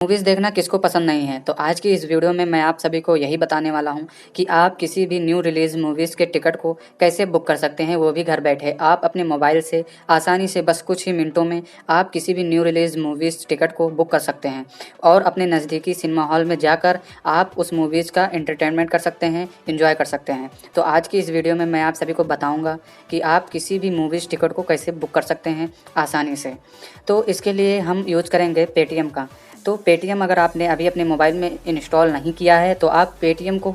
Movies देखना किसको पसंद नहीं है। तो आज की इस वीडियो में मैं आप सभी को यही बताने वाला हूं कि आप किसी भी न्यू रिलीज़ मूवीज़ के टिकट को कैसे बुक कर सकते हैं, वो भी घर बैठे। आप अपने मोबाइल से आसानी से बस कुछ ही मिनटों में आप किसी भी न्यू रिलीज़ मूवीज़ टिकट को बुक कर सकते हैं और अपने नज़दीकी सिनेमा हॉल में जाकर आप उस मूवीज़ का एंटरटेनमेंट कर सकते हैं, एंजॉय कर सकते हैं। तो आज की इस वीडियो में मैं आप सभी को बताऊँगा कि आप किसी भी मूवीज़ टिकट को कैसे बुक कर सकते हैं आसानी से। तो इसके लिए हम यूज़ करेंगे पेटीएम का। तो पेटीएम अगर आपने अभी अपने मोबाइल में इंस्टॉल नहीं किया है तो आप पेटीएम को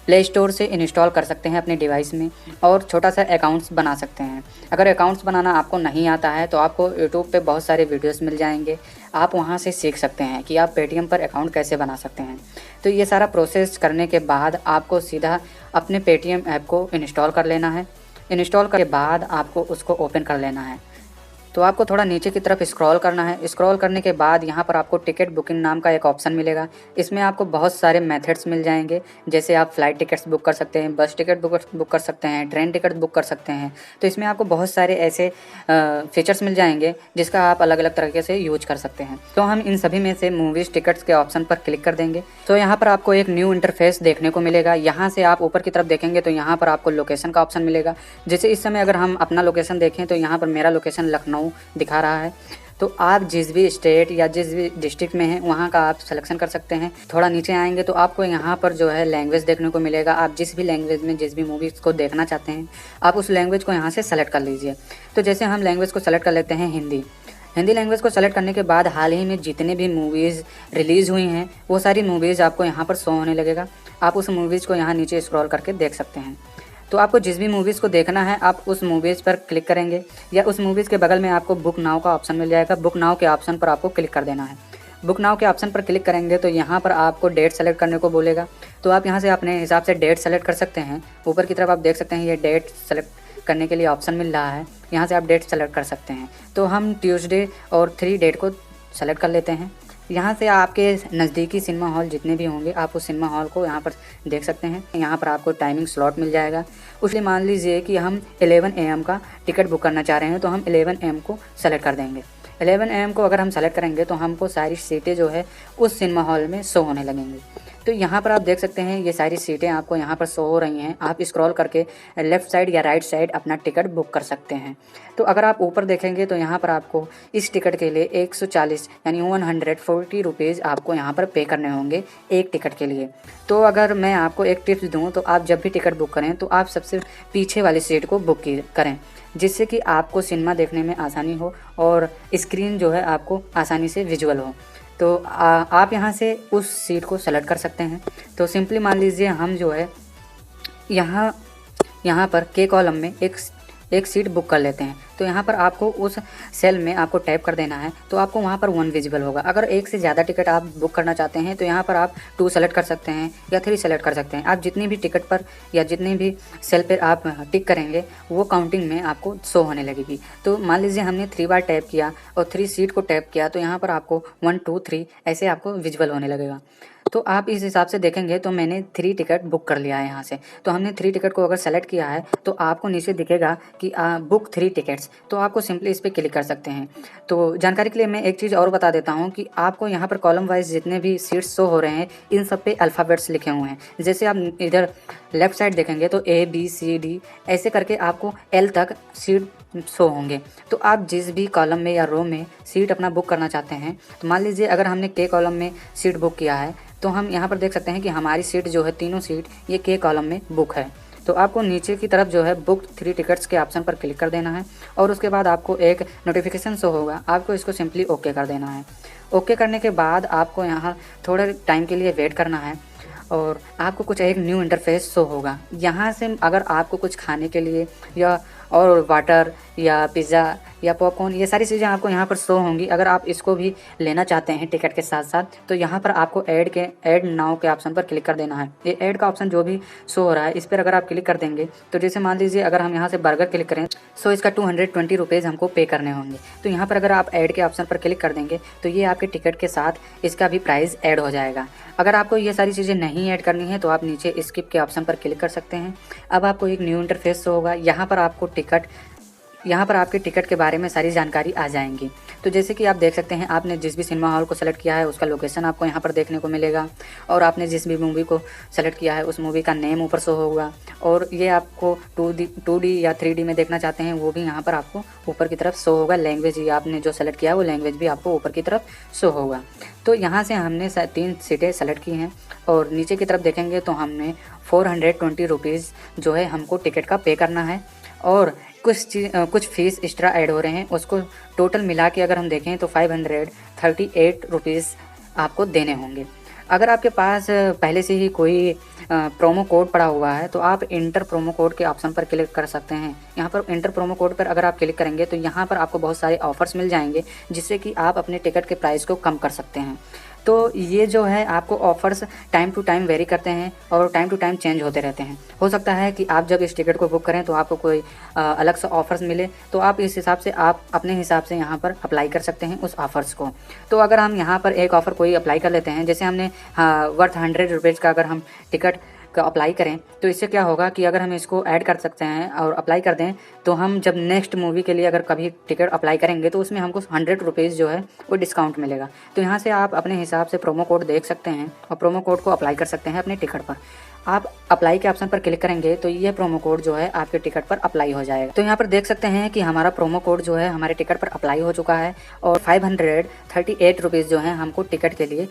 प्ले स्टोर से इंस्टॉल कर सकते हैं अपने डिवाइस में और छोटा सा अकाउंट्स बना सकते हैं। अगर अकाउंट्स बनाना आपको नहीं आता है तो आपको यूट्यूब पे बहुत सारे वीडियोस मिल जाएंगे, आप वहां से सीख सकते हैं कि आप पेटीएम पर अकाउंट कैसे बना सकते हैं। तो ये सारा प्रोसेस करने के बाद आपको सीधा अपने पेटीएम ऐप को इंस्टॉल कर लेना है। इंस्टॉल करने के बाद आपको उसको ओपन कर लेना है। तो आपको थोड़ा नीचे की तरफ स्क्रॉल करना है। स्क्रॉल करने के बाद यहाँ पर आपको टिकट बुकिंग नाम का एक ऑप्शन मिलेगा। इसमें आपको बहुत सारे मेथड्स मिल जाएंगे, जैसे आप फ्लाइट टिकट्स बुक कर सकते हैं, बस टिकट बुक कर सकते हैं, ट्रेन टिकट बुक कर सकते हैं। तो इसमें आपको बहुत सारे ऐसे फीचर्स मिल जाएंगे जिसका आप अलग अलग तरीके से यूज कर सकते हैं। तो हम इन सभी में से मूवीज़ टिकट्स के ऑप्शन पर क्लिक कर देंगे। तो यहाँ पर आपको एक न्यू इंटरफेस देखने को मिलेगा। यहाँ से आप ऊपर की तरफ देखेंगे तो यहाँ पर आपको लोकेशन का ऑप्शन मिलेगा। जैसे इस समय अगर हम अपना लोकेशन देखें तो यहाँ पर मेरा लोकेशन लखनऊ दिखा रहा है। तो आप जिस भी स्टेट या जिस भी डिस्ट्रिक्ट में हैं वहाँ का आप सिलेक्शन कर सकते हैं। थोड़ा नीचे आएंगे तो आपको यहाँ पर जो है लैंग्वेज देखने को मिलेगा। आप जिस भी लैंग्वेज में जिस भी मूवीज़ को देखना चाहते हैं आप उस लैंग्वेज को यहाँ से सेलेक्ट कर लीजिए। तो जैसे हम लैंग्वेज को सेलेक्ट कर लेते हैं हिंदी लैंग्वेज को सेलेक्ट करने के बाद हाल ही में जितने भी मूवीज़ रिलीज़ हुई हैं वो सारी मूवीज़ आपको यहाँ पर शो होने लगेगा। आप उस मूवीज़ को यहाँ नीचे स्क्रॉल करके देख सकते हैं। तो आपको जिस भी मूवीज़ को देखना है आप उस मूवीज़ पर क्लिक करेंगे या उस मूवीज़ के बगल में आपको बुक नाउ का ऑप्शन मिल जाएगा। बुक नाउ के ऑप्शन पर आपको क्लिक कर देना है। बुक नाउ के ऑप्शन पर क्लिक करेंगे तो यहाँ पर आपको डेट सेलेक्ट करने को बोलेगा। तो आप यहाँ से अपने हिसाब से डेट सेलेक्ट कर सकते हैं। ऊपर की तरफ आप देख सकते हैं ये डेट सेलेक्ट करने के लिए ऑप्शन मिल रहा है, यहाँ से आप डेट सेलेक्ट कर सकते हैं। तो हम ट्यूसडे और 3 डेट को सेलेक्ट कर लेते हैं। यहाँ से आपके नज़दीकी सिनेमा हॉल जितने भी होंगे आप उस सिनेमा हॉल को यहाँ पर देख सकते हैं। यहाँ पर आपको टाइमिंग स्लॉट मिल जाएगा। उसलिए मान लीजिए कि हम 11 AM का टिकट बुक करना चाह रहे हैं तो हम 11 AM को सेलेक्ट कर देंगे। 11 AM को अगर हम सेलेक्ट करेंगे तो हमको सारी सीटें जो है उस सिनेमा हॉल में शो होने लगेंगी। तो यहाँ पर आप देख सकते हैं ये सारी सीटें आपको यहाँ पर शो हो रही हैं। आप स्क्रॉल करके लेफ़्ट साइड या राइट साइड अपना टिकट बुक कर सकते हैं। तो अगर आप ऊपर देखेंगे तो यहाँ पर आपको इस टिकट के लिए 140 यानी 140 रुपीज़ आपको यहाँ पर पे करने होंगे एक टिकट के लिए। तो अगर मैं आपको एक टिप्स दूँ तो आप जब भी टिकट बुक करें तो आप सबसे पीछे वाली सीट को बुक करें, जिससे कि आपको सिनेमा देखने में आसानी हो और स्क्रीन जो है आपको आसानी से विजुअल हो। तो आप यहाँ से उस सीट को सेलेक्ट कर सकते हैं। तो सिंपली मान लीजिए हम जो है यहाँ पर के कॉलम में एक सीट बुक कर लेते हैं। तो यहाँ पर आपको उस सेल में आपको टैप कर देना है तो आपको वहाँ पर 1 विजिबल होगा। अगर एक से ज़्यादा टिकट आप बुक करना चाहते हैं तो यहाँ पर आप 2 सेलेक्ट कर सकते हैं या 3 सेलेक्ट कर सकते हैं। आप जितनी भी टिकट पर या जितनी भी सेल पर आप टिक करेंगे वो काउंटिंग में आपको शो होने लगेगी। तो मान लीजिए हमने 3 बार टैप किया और 3 सीट को टैप किया तो यहाँ पर आपको 1 2 3 ऐसे आपको विजुअल होने लगेगा। तो आप इस हिसाब से देखेंगे तो मैंने 3 टिकट बुक कर लिया है यहाँ से। तो हमने 3 टिकट को अगर सेलेक्ट किया है तो आपको नीचे दिखेगा कि बुक 3 टिकट्स। तो आपको सिंपली इस पर क्लिक कर सकते हैं। तो जानकारी के लिए मैं एक चीज़ और बता देता हूँ कि आपको यहाँ पर कॉलम वाइज जितने भी सीट्स शो हो रहे हैं इन सब पे अल्फ़ाबेट्स लिखे हुए हैं। जैसे आप इधर लेफ़्ट साइड देखेंगे तो ABCD ऐसे करके आपको L तक सीट शो होंगे। तो आप जिस भी कॉलम में या रो में सीट अपना बुक करना चाहते हैं तो मान लीजिए अगर हमने के कॉलम में सीट बुक किया है तो हम यहाँ पर देख सकते हैं कि हमारी सीट जो है तीनों सीट ये के कॉलम में बुक है। तो आपको नीचे की तरफ जो है बुक 3 टिकट्स के ऑप्शन पर क्लिक कर देना है और उसके बाद आपको एक नोटिफिकेशन शो होगा। आपको इसको सिंपली ओके कर देना है। ओके करने के बाद आपको यहाँ थोड़े टाइम के लिए वेट करना है और आपको कुछ एक न्यू इंटरफेस शो होगा। यहाँ से अगर आपको कुछ खाने के लिए या और वाटर या पिज़्ज़ा या पॉपकॉर्न ये सारी चीज़ें आपको यहाँ पर शो होंगी। अगर आप इसको भी लेना चाहते हैं टिकट के साथ साथ तो यहाँ पर आपको ऐड नाउ के ऑप्शन पर क्लिक कर देना है। ये ऐड का ऑप्शन जो भी शो हो रहा है इस पर अगर आप क्लिक कर देंगे तो जैसे मान लीजिए अगर हम यहाँ से बर्गर क्लिक करें सो इसका 220 रुपीज़ हमको पे करने होंगे। तो यहाँ पर अगर आप ऐड के ऑप्शन पर क्लिक कर देंगे तो ये आपके टिकट के साथ इसका भी प्राइस ऐड हो जाएगा। अगर आपको ये सारी चीज़ें नहीं ऐड करनी है तो आप नीचे स्किप के ऑप्शन पर क्लिक कर सकते हैं। अब आपको एक न्यू इंटरफेस शो होगा। यहाँ पर आपको टिकट यहाँ पर आपके टिकट के बारे में सारी जानकारी आ जाएंगी। तो जैसे कि आप देख सकते हैं, आपने जिस भी सिनेमा हॉल को सेलेक्ट किया है उसका लोकेशन आपको यहाँ पर देखने को मिलेगा, और आपने जिस भी मूवी को सेलेक्ट किया है उस मूवी का नेम ऊपर शो होगा। और ये आपको 2D या 3D में देखना चाहते हैं वो भी यहाँ पर आपको ऊपर की तरफ शो होगा। लैंग्वेज ये आपने जो सेलेक्ट किया है वो लैंग्वेज भी आपको ऊपर की तरफ शो होगा। तो यहाँ से हमने 3 सीटें सेलेक्ट की हैं, और नीचे की तरफ देखेंगे तो हमने 420 रुपीज़ जो है हमको टिकट का पे करना है, और कुछ फ़ीस एक्स्ट्रा ऐड हो रहे हैं। उसको टोटल मिला के अगर हम देखें तो 538 रुपीज़ आपको देने होंगे। अगर आपके पास पहले से ही कोई प्रोमो कोड पड़ा हुआ है तो आप इंटर प्रोमो कोड के ऑप्शन पर क्लिक कर सकते हैं। यहाँ पर इंटर प्रोमो कोड पर अगर आप क्लिक करेंगे तो यहाँ पर आपको बहुत सारे ऑफ़र्स मिल जाएंगे, जिससे कि आप अपने टिकट के प्राइस को कम कर सकते हैं। तो ये जो है आपको offers time to time vary करते हैं और टाइम टू टाइम चेंज होते रहते हैं। हो सकता है कि आप जब इस टिकट को बुक करें तो आपको कोई अलग सा ऑफ़र्स मिले, तो आप इस हिसाब से आप अपने हिसाब से यहाँ पर अप्लाई कर सकते हैं उस ऑफ़र्स को। तो अगर हम यहाँ पर एक ऑफ़र कोई अप्लाई कर लेते हैं, जैसे हमने वर्थ 100 रुपीज़ का अगर हम टिकट का अप्लाई करें, तो इससे क्या होगा कि अगर हम इसको ऐड कर सकते हैं और अप्लाई कर दें, तो हम जब नेक्स्ट मूवी के लिए अगर कभी टिकट अप्लाई करेंगे तो उसमें हमको 100 रुपीज़ जो है वो डिस्काउंट मिलेगा। तो यहाँ से आप अपने हिसाब से प्रोमो कोड देख सकते हैं और प्रोमो कोड को अप्लाई कर सकते हैं अपने टिकट पर। आप अप्लाई के ऑप्शन पर क्लिक करेंगे तो ये प्रोमो कोड जो है आपके टिकट पर अप्लाई हो जाएगा। तो यहाँ पर देख सकते हैं कि हमारा प्रोमो कोड जो है हमारे टिकट पर अप्लाई हो चुका है, और 538 रुपीज़ जो है हमको टिकट के लिए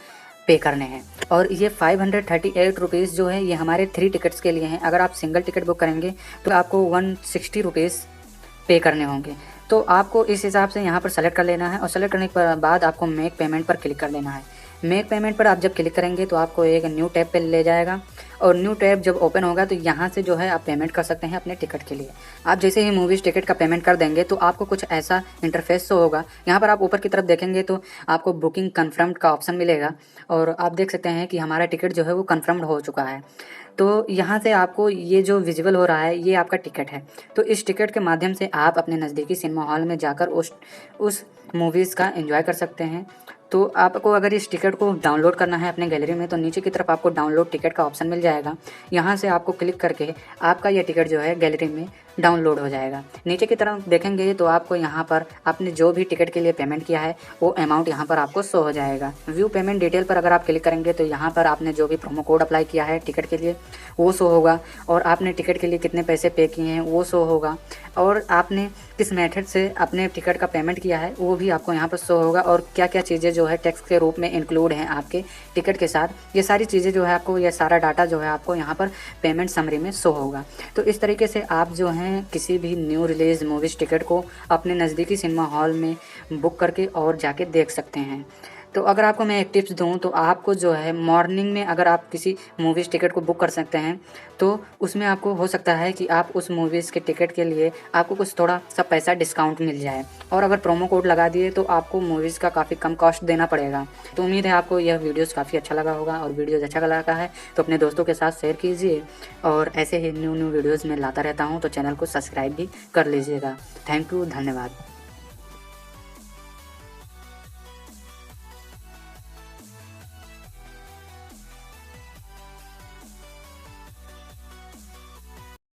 पे करने हैं। और ये 538 रुपीज़ जो है ये हमारे 3 टिकट्स के लिए हैं। अगर आप सिंगल टिकट बुक करेंगे तो आपको 160 रुपीज़ पे करने होंगे। तो आपको इस हिसाब से यहाँ पर सेलेक्ट कर लेना है, और सेलेक्ट करने के बाद आपको मेक पेमेंट पर क्लिक कर लेना है। मेक पेमेंट पर आप जब क्लिक करेंगे तो आपको एक न्यू टैब पे ले जाएगा, और न्यू टैब जब ओपन होगा तो यहाँ से जो है आप पेमेंट कर सकते हैं अपने टिकट के लिए। आप जैसे ही मूवीज़ टिकट का पेमेंट कर देंगे तो आपको कुछ ऐसा इंटरफेस शो होगा। यहाँ पर आप ऊपर की तरफ देखेंगे तो आपको बुकिंग कन्फर्म्ड का ऑप्शन मिलेगा, और आप देख सकते हैं कि हमारा टिकट जो है वो कन्फर्म्ड हो चुका है। तो यहाँ से आपको ये जो विजिबल हो रहा है ये आपका टिकट है। तो इस टिकट के माध्यम से आप अपने नज़दीकी सिनेमा हॉल में जाकर उस मूवीज़ का एंजॉय कर सकते हैं। तो आपको अगर इस टिकट को डाउनलोड करना है अपने गैलरी में तो नीचे की तरफ आपको डाउनलोड टिकट का ऑप्शन मिल जाएगा। यहाँ से आपको क्लिक करके आपका ये टिकट जो है गैलरी में डाउनलोड हो जाएगा। नीचे की तरफ देखेंगे तो आपको यहाँ पर आपने जो भी टिकट के लिए पेमेंट किया है वो अमाउंट यहाँ पर आपको शो हो जाएगा। व्यू पेमेंट डिटेल पर अगर आप क्लिक करेंगे तो यहाँ पर आपने जो भी प्रोमो कोड अप्लाई किया है टिकट के लिए वो शो होगा, और आपने टिकट के लिए कितने पैसे पे किए हैं वो शो होगा, और आपने किस मेथड से अपने टिकट का पेमेंट किया है वो भी आपको यहाँ पर शो होगा, और क्या क्या चीज़ें जो है टैक्स के रूप में इंक्लूड हैं आपके टिकट के साथ, ये सारी चीज़ें जो है आपको, ये सारा डाटा जो है आपको यहाँ पर पेमेंट समरी में शो होगा। तो इस तरीके से आप जो हैं किसी भी न्यू रिलीज़ मूवीज़ टिकट को अपने नज़दीकी सिनेमा हॉल में बुक करके और जाके देख सकते हैं। तो अगर आपको मैं एक टिप्स दूं तो आपको जो है मॉर्निंग में अगर आप किसी मूवीज़ टिकट को बुक कर सकते हैं तो उसमें आपको हो सकता है कि आप उस मूवीज़ के टिकट के लिए आपको कुछ थोड़ा सा पैसा डिस्काउंट मिल जाए, और अगर प्रोमो कोड लगा दिए तो आपको मूवीज़ का काफ़ी कम कॉस्ट देना पड़ेगा। तो उम्मीद है आपको यह वीडियोज़ काफ़ी अच्छा लगा होगा, और वीडियोज़ अच्छा लगा है तो अपने दोस्तों के साथ शेयर कीजिए, और ऐसे ही न्यू वीडियोज़ में लाता रहता हूँ तो चैनल को सब्सक्राइब भी कर लीजिएगा। थैंक यू, धन्यवाद।